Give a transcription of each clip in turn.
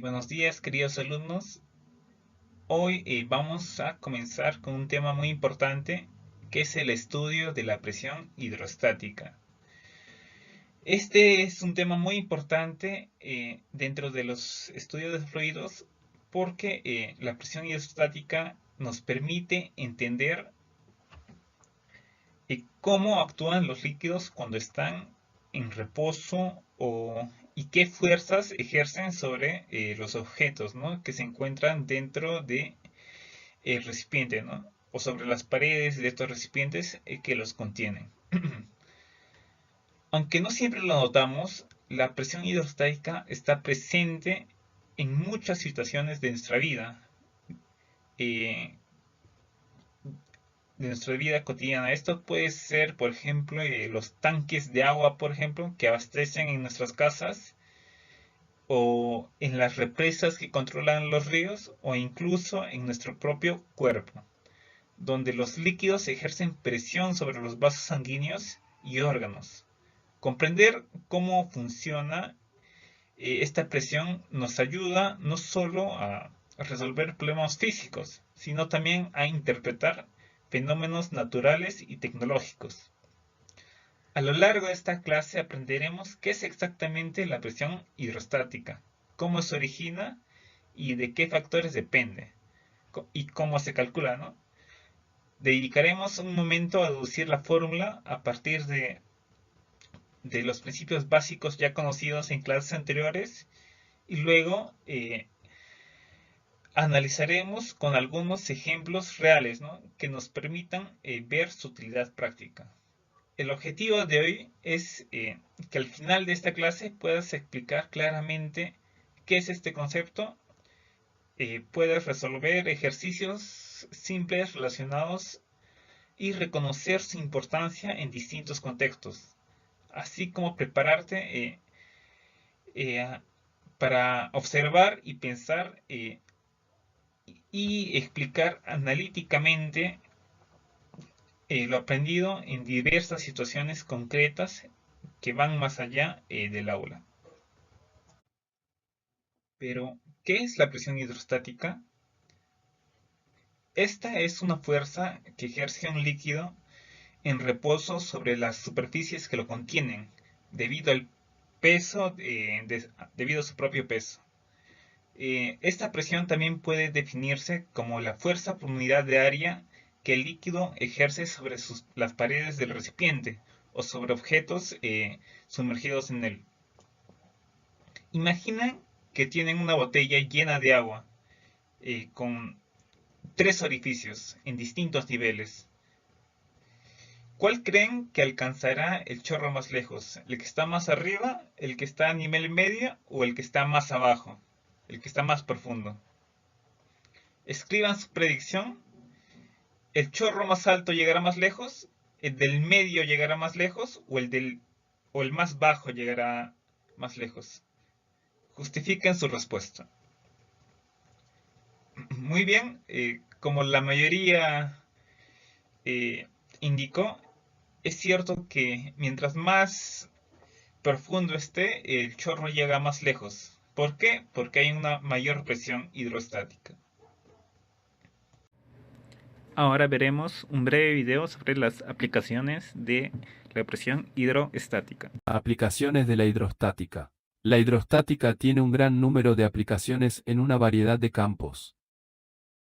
Buenos días, queridos alumnos. Hoy vamos a comenzar con un tema muy importante, que es el estudio de la presión hidrostática. Este es un tema muy importante dentro de los estudios de fluidos porque la presión hidrostática nos permite entender cómo actúan los líquidos cuando están en reposo y qué fuerzas ejercen sobre los objetos, ¿no?, que se encuentran dentro de el recipiente, ¿no?, o sobre las paredes de estos recipientes que los contienen. Aunque no siempre lo notamos, la presión hidrostática está presente en muchas situaciones eh, de nuestra vida cotidiana. Esto puede ser, por ejemplo, los tanques de agua, por ejemplo, que abastecen en nuestras casas, o en las represas que controlan los ríos, o incluso en nuestro propio cuerpo, donde los líquidos ejercen presión sobre los vasos sanguíneos y órganos. Comprender cómo funciona esta presión nos ayuda no solo a resolver problemas físicos, sino también a interpretar fenómenos naturales y tecnológicos. A lo largo de esta clase aprenderemos qué es exactamente la presión hidrostática, cómo se origina y de qué factores depende, y cómo se calcula, ¿no? Dedicaremos un momento a deducir la fórmula a partir de los principios básicos ya conocidos en clases anteriores, y luego analizaremos con algunos ejemplos reales, ¿no?, que nos permitan ver su utilidad práctica. El objetivo de hoy es que al final de esta clase puedas explicar claramente qué es este concepto, puedas resolver ejercicios simples relacionados y reconocer su importancia en distintos contextos, así como prepararte eh, para observar y pensar y explicar analíticamente lo aprendido en diversas situaciones concretas que van más allá del aula. Pero, ¿qué es la presión hidrostática? Esta es una fuerza que ejerce un líquido en reposo sobre las superficies que lo contienen, debido al peso, debido a su propio peso. Esta presión también puede definirse como la fuerza por unidad de área que el líquido ejerce sobre las paredes del recipiente o sobre objetos sumergidos en él. Imaginen que tienen una botella llena de agua con tres orificios en distintos niveles. ¿Cuál creen que alcanzará el chorro más lejos? ¿El que está más arriba, el que está a nivel medio o el que está más abajo, el que está más profundo? Escriban su predicción. ¿El chorro más alto llegará más lejos? ¿El del medio llegará más lejos? ¿O el más bajo llegará más lejos? Justifiquen su respuesta. Muy bien, como la mayoría eh, indicó, es cierto que mientras más profundo esté, el chorro llega más lejos. ¿Por qué? Porque hay una mayor presión hidrostática. Ahora veremos un breve video sobre las aplicaciones de la presión hidrostática. Aplicaciones de la hidrostática. La hidrostática tiene un gran número de aplicaciones en una variedad de campos.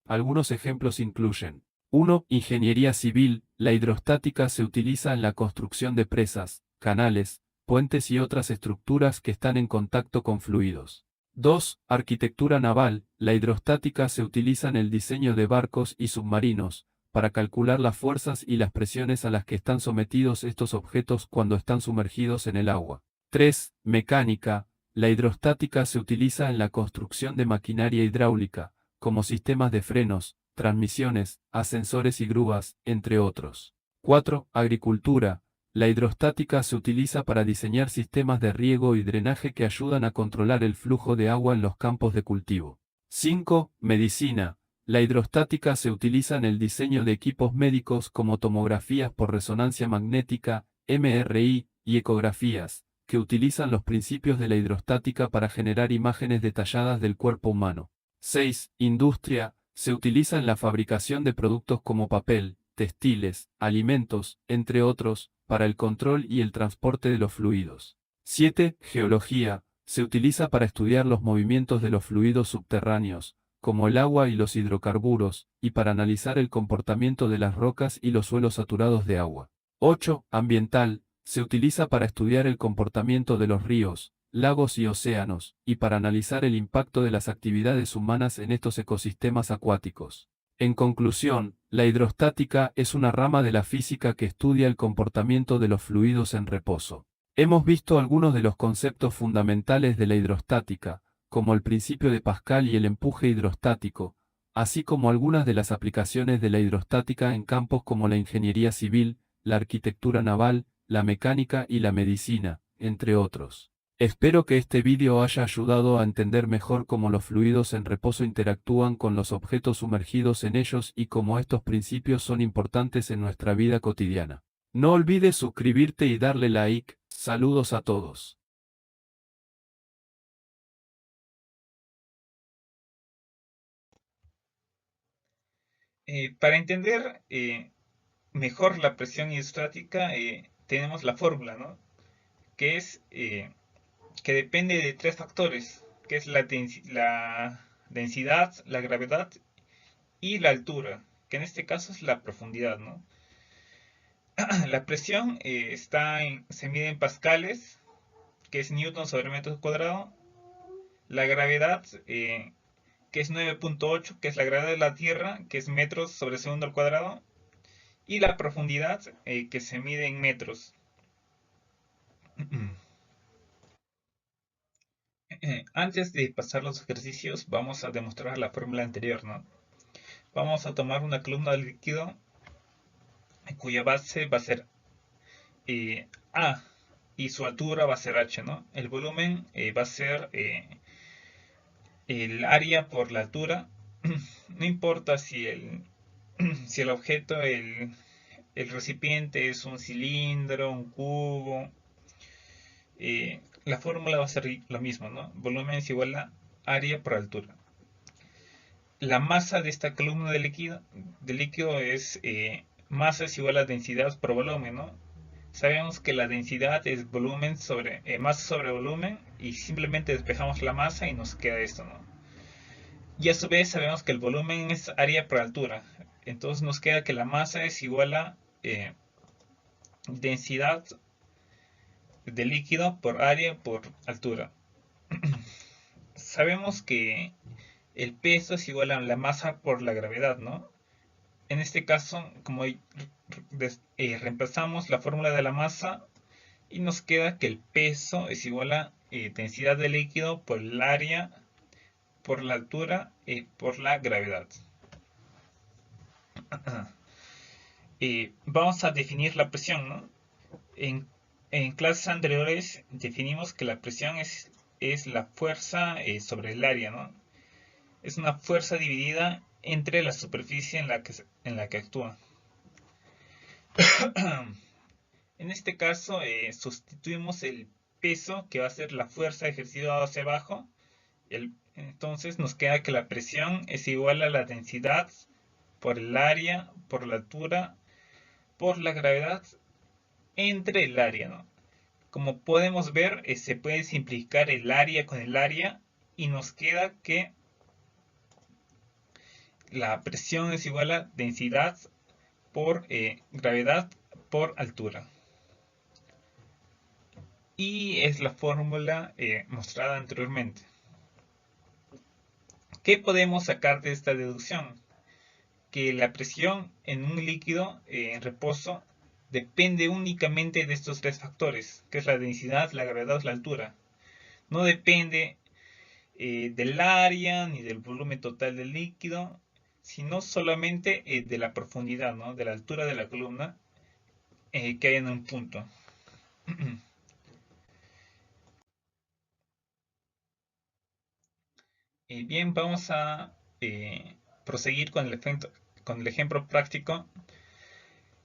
Algunos ejemplos incluyen: 1. Ingeniería civil. La hidrostática se utiliza en la construcción de presas, canales, puentes y otras estructuras que están en contacto con fluidos. 2. Arquitectura naval. La hidrostática se utiliza en el diseño de barcos y submarinos, para calcular las fuerzas y las presiones a las que están sometidos estos objetos cuando están sumergidos en el agua. 3. Mecánica. La hidrostática se utiliza en la construcción de maquinaria hidráulica, como sistemas de frenos, transmisiones, ascensores y grúas, entre otros. 4. Agricultura. La hidrostática se utiliza para diseñar sistemas de riego y drenaje que ayudan a controlar el flujo de agua en los campos de cultivo. 5. Medicina. La hidrostática se utiliza en el diseño de equipos médicos como tomografías por resonancia magnética, MRI, y ecografías, que utilizan los principios de la hidrostática para generar imágenes detalladas del cuerpo humano. 6. Industria. Se utiliza en la fabricación de productos como papel, textiles, alimentos, entre otros, para el control y el transporte de los fluidos. 7. Geología. Se utiliza para estudiar los movimientos de los fluidos subterráneos, como el agua y los hidrocarburos, y para analizar el comportamiento de las rocas y los suelos saturados de agua. 8. Ambiental. Se utiliza para estudiar el comportamiento de los ríos, lagos y océanos, y para analizar el impacto de las actividades humanas en estos ecosistemas acuáticos. En conclusión, la hidrostática es una rama de la física que estudia el comportamiento de los fluidos en reposo. Hemos visto algunos de los conceptos fundamentales de la hidrostática, como el principio de Pascal y el empuje hidrostático, así como algunas de las aplicaciones de la hidrostática en campos como la ingeniería civil, la arquitectura naval, la mecánica y la medicina, entre otros. Espero que este vídeo haya ayudado a entender mejor cómo los fluidos en reposo interactúan con los objetos sumergidos en ellos y cómo estos principios son importantes en nuestra vida cotidiana. No olvides suscribirte y darle like. Saludos a todos. Para entender mejor la presión hidrostática, tenemos la fórmula, ¿no? Que es que depende de tres factores, que es la densidad, la gravedad y la altura, que en este caso es la profundidad, ¿no? La presión se mide en pascales, que es newton sobre metro cuadrado. La gravedad, que es 9.8, que es la gravedad de la Tierra, que es metros sobre segundo al cuadrado. Y la profundidad, que se mide en metros. Antes de pasar los ejercicios, vamos a demostrar la fórmula anterior, ¿no? Vamos a tomar una columna de líquido cuya base va a ser A y su altura va a ser H, ¿no? El volumen va a ser el área por la altura. No importa si el objeto, el recipiente es un cilindro, un cubo. La fórmula va a ser lo mismo, ¿no? Volumen es igual a área por altura. La masa de esta columna de líquido es masa es igual a densidad por volumen, ¿no? Sabemos que la densidad es volumen sobre masa sobre volumen y simplemente despejamos la masa y nos queda esto, ¿no? Y a su vez sabemos que el volumen es área por altura. Entonces nos queda que la masa es igual a densidad de líquido por área por altura. Sabemos que el peso es igual a la masa por la gravedad, ¿no? En este caso, como reemplazamos la fórmula de la masa y nos queda que el peso es igual a densidad de líquido por el área, por la altura y por la gravedad. Vamos a definir la presión, ¿no? En clases anteriores definimos que la presión es la fuerza sobre el área, ¿no? Es una fuerza dividida entre la superficie en la que actúa. En este caso, sustituimos el peso, que va a ser la fuerza ejercida hacia abajo. Entonces nos queda que la presión es igual a la densidad por el área, por la altura, por la gravedad entre el área, ¿no? Como podemos ver, se puede simplificar el área con el área y nos queda que la presión es igual a densidad por gravedad por altura. Y es la fórmula mostrada anteriormente. ¿Qué podemos sacar de esta deducción? Que la presión en un líquido en reposo depende únicamente de estos tres factores, que es la densidad, la gravedad, la altura. No depende del área ni del volumen total del líquido, sino solamente de la profundidad, ¿no? De la altura de la columna que hay en un punto. Bien, vamos a proseguir con el ejemplo práctico.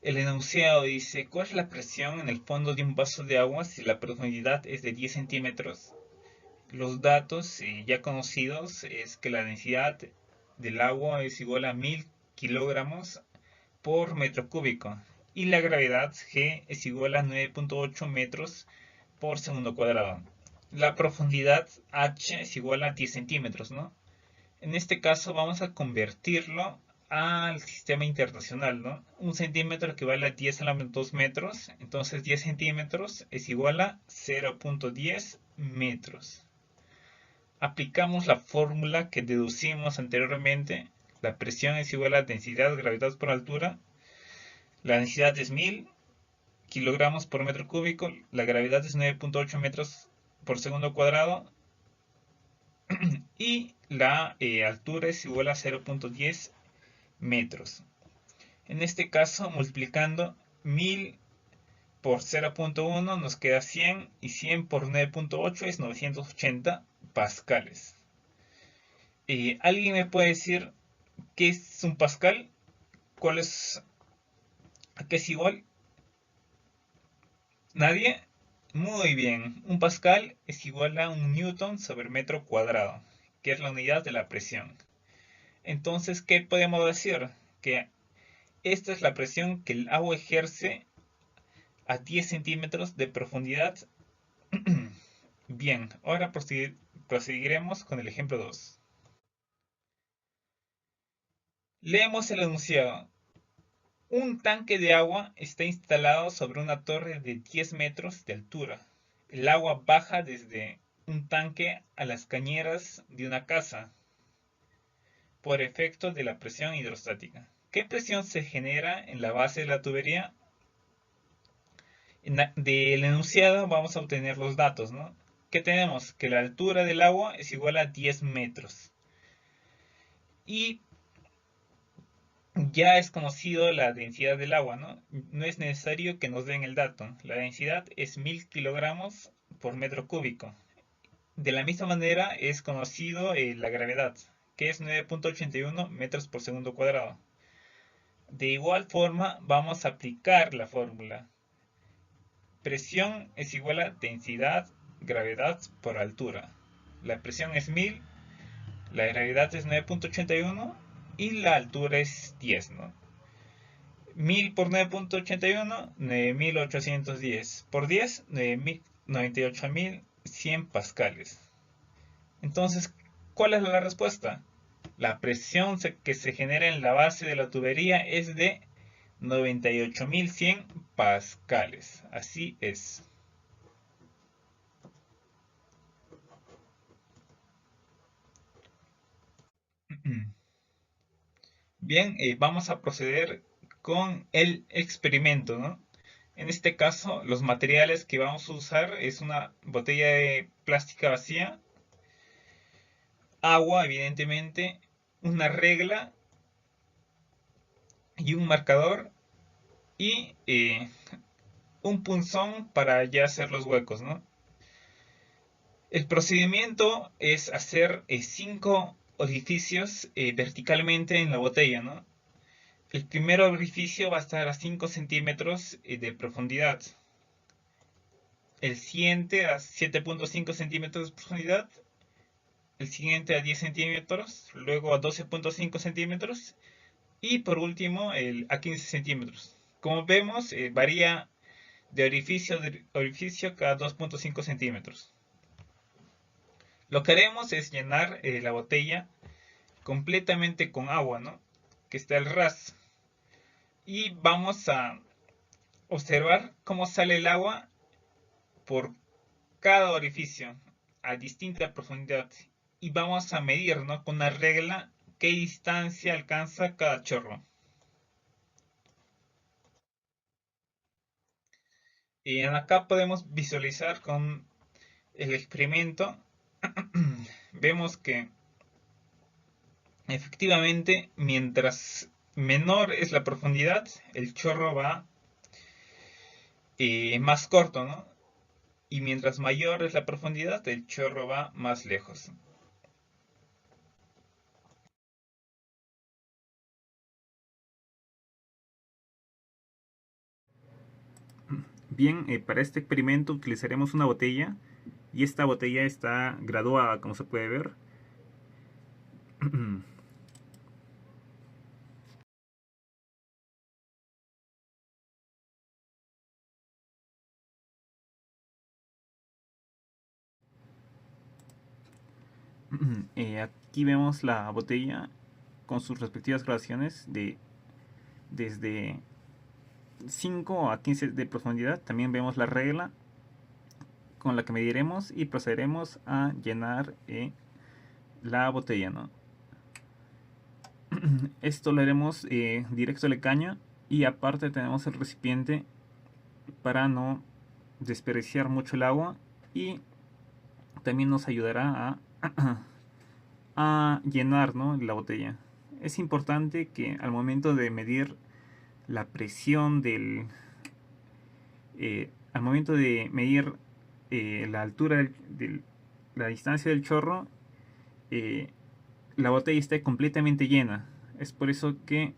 el enunciado dice, ¿cuál es la presión en el fondo de un vaso de agua si la profundidad es de 10 centímetros? Los datos ya conocidos es que la densidad del agua es igual a 1000 kilogramos por metro cúbico y la gravedad G es igual a 9.8 metros por segundo cuadrado. La profundidad H es igual a 10 centímetros, ¿no? En este caso vamos a convertirlo al sistema internacional, ¿no? Un centímetro equivale a 10 a la 2 metros, entonces 10 centímetros es igual a 0.10 metros. Aplicamos la fórmula que deducimos anteriormente. La presión es igual a densidad, gravedad por altura. La densidad es 1000 kilogramos por metro cúbico. La gravedad es 9.8 metros por segundo cuadrado. Y la altura es igual a 0.10 metros. En este caso, multiplicando 1000 por 0.1 nos queda 100 y 100 por 9.8 es 980 pascales. ¿Alguien me puede decir qué es un pascal? ¿Cuál es? ¿A qué es igual? ¿Nadie? Muy bien. Un pascal es igual a un newton sobre metro cuadrado, que es la unidad de la presión. Entonces, ¿qué podemos decir? Que esta es la presión que el agua ejerce a 10 centímetros de profundidad. Bien, ahora proseguiremos con el ejemplo 2. Leemos el enunciado. Un tanque de agua está instalado sobre una torre de 10 metros de altura. El agua baja desde un tanque a las cañeras de una casa por efecto de la presión hidrostática. ¿Qué presión se genera en la base de la tubería? Del enunciado vamos a obtener los datos, ¿no? ¿Qué tenemos? Que la altura del agua es igual a 10 metros. Y ya es conocido la densidad del agua, ¿no? No es necesario que nos den el dato. La densidad es 1000 kilogramos por metro cúbico. De la misma manera es conocido la gravedad, que es 9.81 metros por segundo cuadrado. De igual forma vamos a aplicar la fórmula. Presión es igual a densidad, gravedad por altura. La presión es 1000, la gravedad es 9.81 y la altura es 10, ¿no? 1000 por 9.81, 9810. Por 10, 98.100 pascales. Entonces, ¿cuál es la respuesta? La presión que se genera en la base de la tubería es de 98.100 pascales. Así es. Bien, vamos a proceder con el experimento, ¿no? En este caso, los materiales que vamos a usar es una botella de plástica vacía, agua, evidentemente, una regla y un marcador y un punzón para ya hacer los huecos, ¿no? El procedimiento es hacer 5 orificios verticalmente en la botella, ¿no? El primer orificio va a estar a 5 centímetros de profundidad. El siguiente a 7.5 centímetros de profundidad. El siguiente a 10 centímetros. Luego a 12.5 centímetros. Y por último a 15 centímetros. Como vemos, varía de orificio a orificio cada 2.5 centímetros. Lo que haremos es llenar la botella completamente con agua, ¿no? Que está al ras. Y vamos a observar cómo sale el agua por cada orificio a distinta profundidad. Y vamos a medir, ¿no? Con una regla qué distancia alcanza cada chorro. Y acá podemos visualizar con el experimento. Vemos que efectivamente mientras menor es la profundidad, el chorro va más corto, ¿no? Y mientras mayor es la profundidad, el chorro va más lejos. Bien, para este experimento utilizaremos una botella y esta botella está graduada, como se puede ver. Aquí vemos la botella con sus respectivas graduaciones de desde 5 a 15 de profundidad. También vemos la regla con la que mediremos y procederemos a llenar la botella, ¿no? Esto lo haremos directo al caño y aparte tenemos el recipiente para no desperdiciar mucho el agua y también nos ayudará a llenar, ¿no?, la botella. Es importante que al momento de medir la presión al momento de medir la altura la distancia del chorro, la botella esté completamente llena. Es por eso que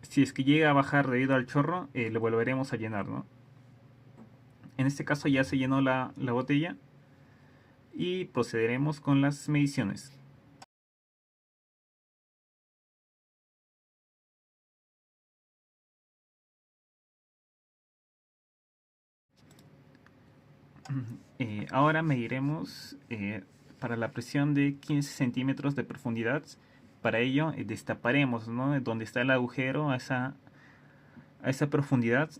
si es que llega a bajar debido al chorro, lo volveremos a llenar, ¿no? En este caso ya se llenó la botella y procederemos con las mediciones. Ahora mediremos para la presión de 15 centímetros de profundidad. Para ello destaparemos, ¿no?, donde está el agujero a esa profundidad.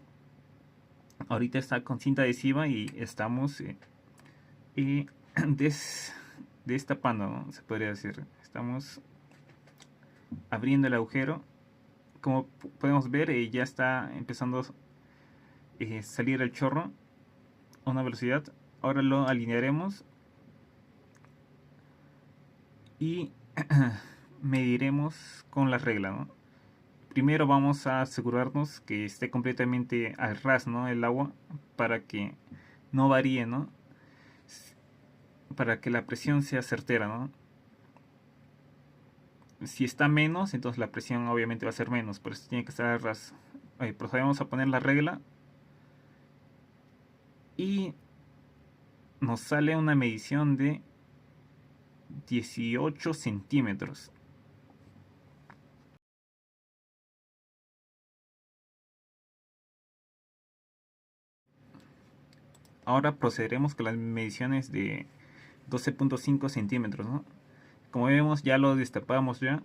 Ahorita está con cinta adhesiva y estamos destapando, ¿no?, se podría decir. Estamos abriendo el agujero. Como podemos ver, ya está empezando a salir el chorro a una velocidad. Ahora lo alinearemos y mediremos con la regla, ¿no? Primero vamos a asegurarnos que esté completamente al ras, ¿no?, el agua, para que no varíe, ¿no?, para que la presión sea certera, ¿no? Si está menos, entonces la presión obviamente va a ser menos, por eso tiene que estar al ras. Procedemos a poner la regla y nos sale una medición de 18 centímetros. Ahora procederemos con las mediciones de 12.5 centímetros, ¿no? Como vemos, ya lo destapamos ya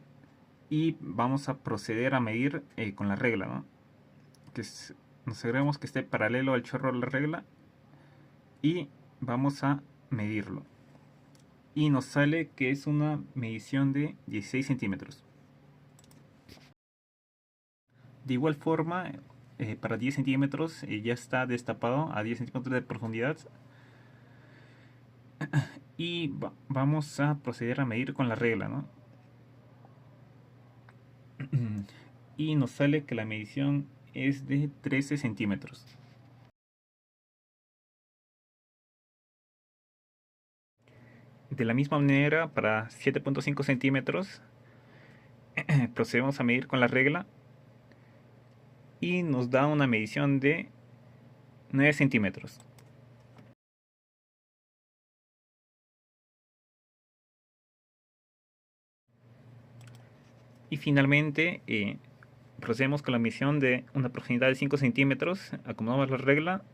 y vamos a proceder a medir con la regla, ¿no? Nos aseguremos que esté paralelo al chorro de la regla y vamos a medirlo. Y nos sale que es una medición de 16 centímetros. De igual forma, para 10 centímetros ya está destapado a 10 centímetros de profundidad. Y vamos a proceder a medir con la regla, ¿no? Y nos sale que la medición es de 13 centímetros. De la misma manera, para 7.5 centímetros, procedemos a medir con la regla y nos da una medición de 9 centímetros. Y finalmente procedemos con la medición de una profundidad de 5 centímetros, acomodamos la regla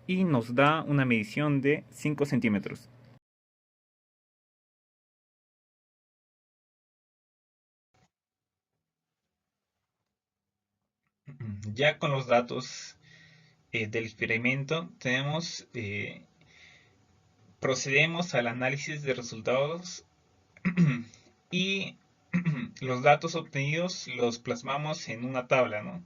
y nos da una medición de 5 centímetros. Ya con los datos del experimento procedemos al análisis de resultados y los datos obtenidos los plasmamos en una tabla, ¿no?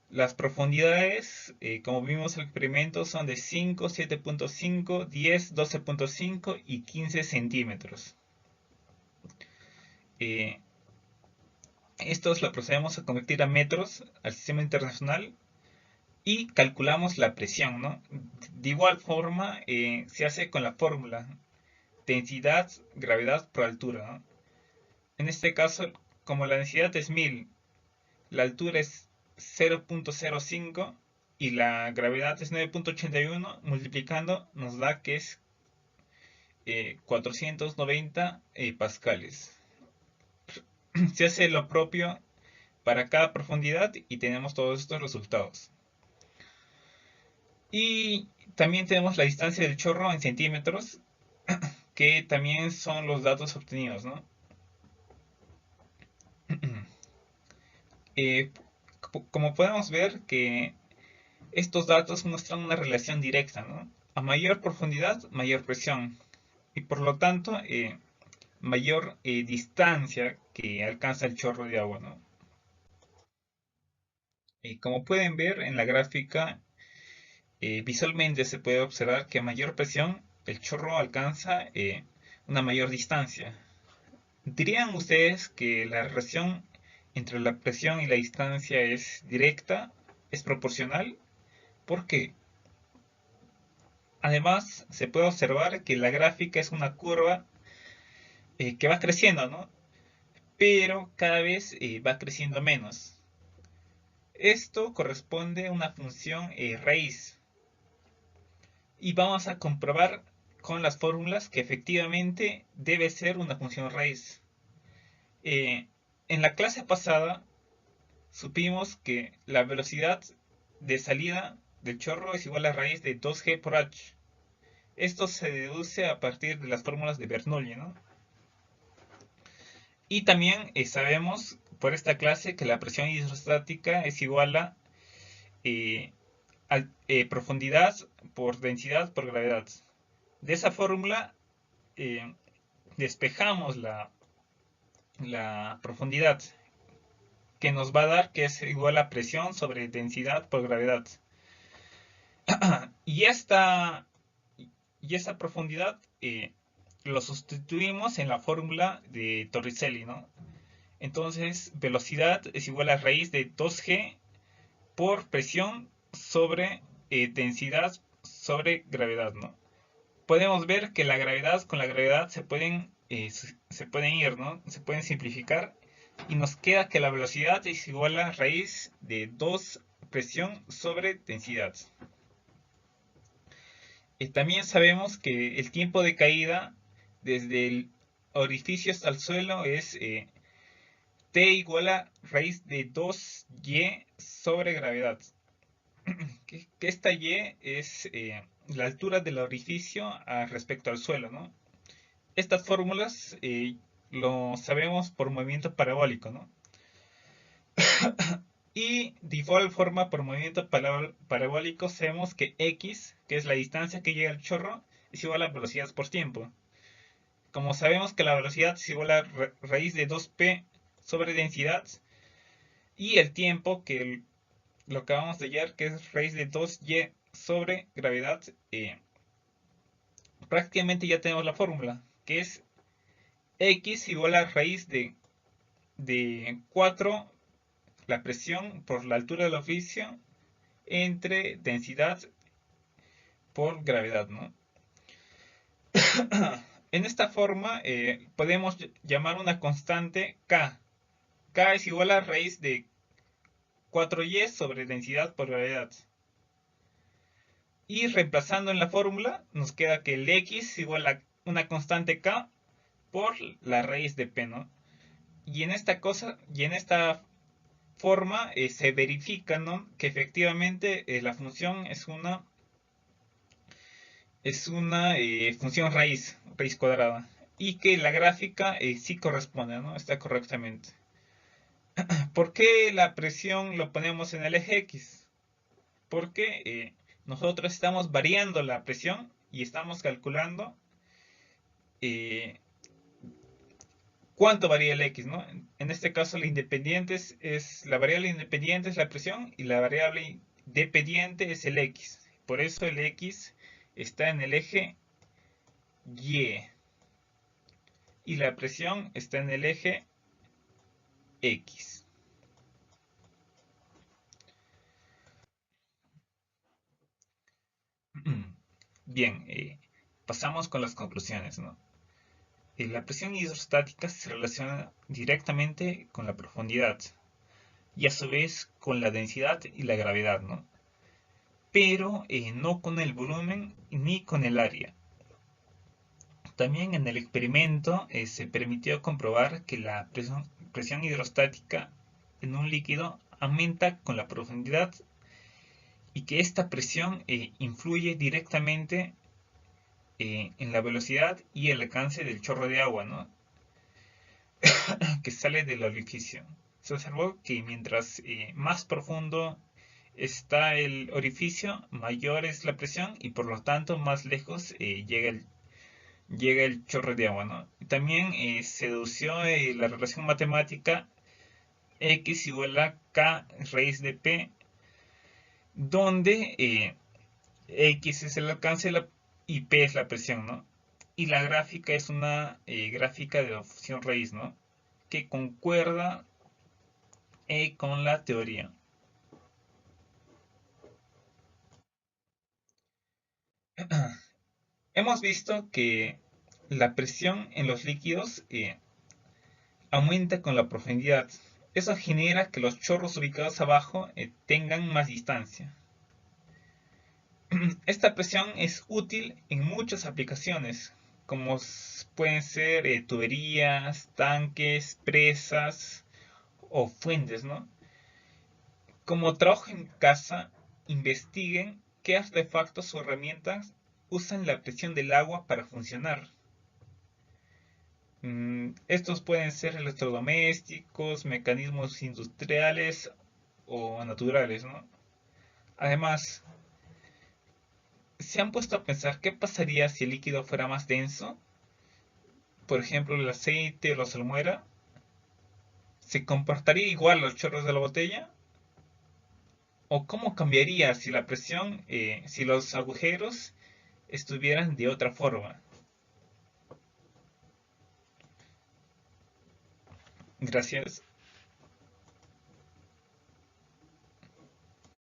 Las profundidades, como vimos en el experimento, son de 5, 7.5, 10, 12.5 y 15 centímetros. Estos lo procedemos a convertir a metros al sistema internacional y calculamos la presión, ¿no? De igual forma, se hace con la fórmula densidad, gravedad por altura, ¿no? En este caso, como la densidad es 1000, la altura es 0.05, y la gravedad es 9.81, multiplicando nos da que es 490 pascales. Se hace lo propio para cada profundidad y tenemos todos estos resultados. Y también tenemos la distancia del chorro en centímetros, que también son los datos obtenidos, ¿no? Eh, como podemos ver que estos datos muestran una relación directa, ¿no? A mayor profundidad, mayor presión. Y por lo tanto, mayor distancia que alcanza el chorro de agua, ¿no? Y como pueden ver en la gráfica, visualmente se puede observar que a mayor presión, el chorro alcanza una mayor distancia. ¿Dirían ustedes que la relación entre la presión y la distancia es directa, es proporcional? ¿Por qué? Además, se puede observar que la gráfica es una curva que va creciendo, ¿no? Pero cada vez va creciendo menos. Esto corresponde a una función raíz. Y vamos a comprobar con las fórmulas que efectivamente debe ser una función raíz. En la clase pasada supimos que la velocidad de salida del chorro es igual a raíz de 2g por h. Esto se deduce a partir de las fórmulas de Bernoulli, ¿no? Y también sabemos por esta clase que la presión hidrostática es igual a, eh, profundidad por densidad por gravedad. De esa fórmula eh, despejamos la profundidad, que nos va a dar que es igual a presión sobre densidad por gravedad. y esta profundidad lo sustituimos en la fórmula de Torricelli, ¿no? Entonces, velocidad es igual a raíz de 2g por presión sobre densidad sobre gravedad, ¿no? Podemos ver que la gravedad con la gravedad se pueden ir, ¿no? Se pueden simplificar y nos queda que la velocidad es igual a raíz de 2 presión sobre densidad. También sabemos que el tiempo de caída desde el orificio hasta el suelo es t igual a raíz de 2y sobre gravedad. que esta y es la altura del orificio respecto al suelo, ¿no? Estas fórmulas lo sabemos por movimiento parabólico, ¿no? Y de igual forma, por movimiento parabólico, sabemos que x, que es la distancia que llega el chorro, es igual a velocidad por tiempo. Como sabemos que la velocidad es igual a raíz de 2p sobre densidad, y el tiempo, que lo acabamos de hallar, que es raíz de 2y sobre gravedad, prácticamente ya tenemos la fórmula, que es x igual a raíz de 4 la presión por la altura del orificio entre densidad por gravedad, ¿no? En esta forma podemos llamar una constante K. K es igual a raíz de 4y sobre densidad por gravedad. Y reemplazando en la fórmula nos queda que el x es igual a una constante K por la raíz de P, ¿no? Y en esta forma se verifica, ¿no?, que efectivamente la función es una función raíz cuadrada, y que la gráfica sí corresponde, ¿no? Está correctamente. ¿Por qué la presión lo ponemos en el eje X? Porque nosotros estamos variando la presión y estamos calculando cuánto varía el X, ¿no? En este caso la variable independiente es la presión y la variable dependiente es el X. Por eso el X está en el eje Y y la presión está en el eje X. Bien, pasamos con las conclusiones, ¿no? La presión hidrostática se relaciona directamente con la profundidad y a su vez con la densidad y la gravedad, ¿no? pero no con el volumen ni con el área. También en el experimento se permitió comprobar que la presión hidrostática en un líquido aumenta con la profundidad y que esta presión influye directamente en la velocidad y el alcance del chorro de agua, ¿no? que sale del orificio. Se observó que mientras más profundo está el orificio, mayor es la presión y por lo tanto más lejos llega el chorro de agua, ¿no? También se dedució la relación matemática x igual a k raíz de p, donde x es el alcance y p es la presión, ¿no? Y la gráfica es una gráfica de la función raíz, ¿no? Que concuerda con la teoría. Hemos visto que la presión en los líquidos aumenta con la profundidad. Eso genera que los chorros ubicados abajo tengan más distancia. Esta presión es útil en muchas aplicaciones, como pueden ser tuberías, tanques, presas o fuentes, ¿no? Como trabajo en casa, investiguen qué artefactos o herramientas usan la presión del agua para funcionar. Estos pueden ser electrodomésticos, mecanismos industriales o naturales, ¿no? Además, ¿se han puesto a pensar qué pasaría si el líquido fuera más denso? Por ejemplo, el aceite o la salmuera. ¿Se comportaría igual los chorros de la botella? ¿O cómo cambiaría si la presión, si los agujeros estuvieran de otra forma? Gracias.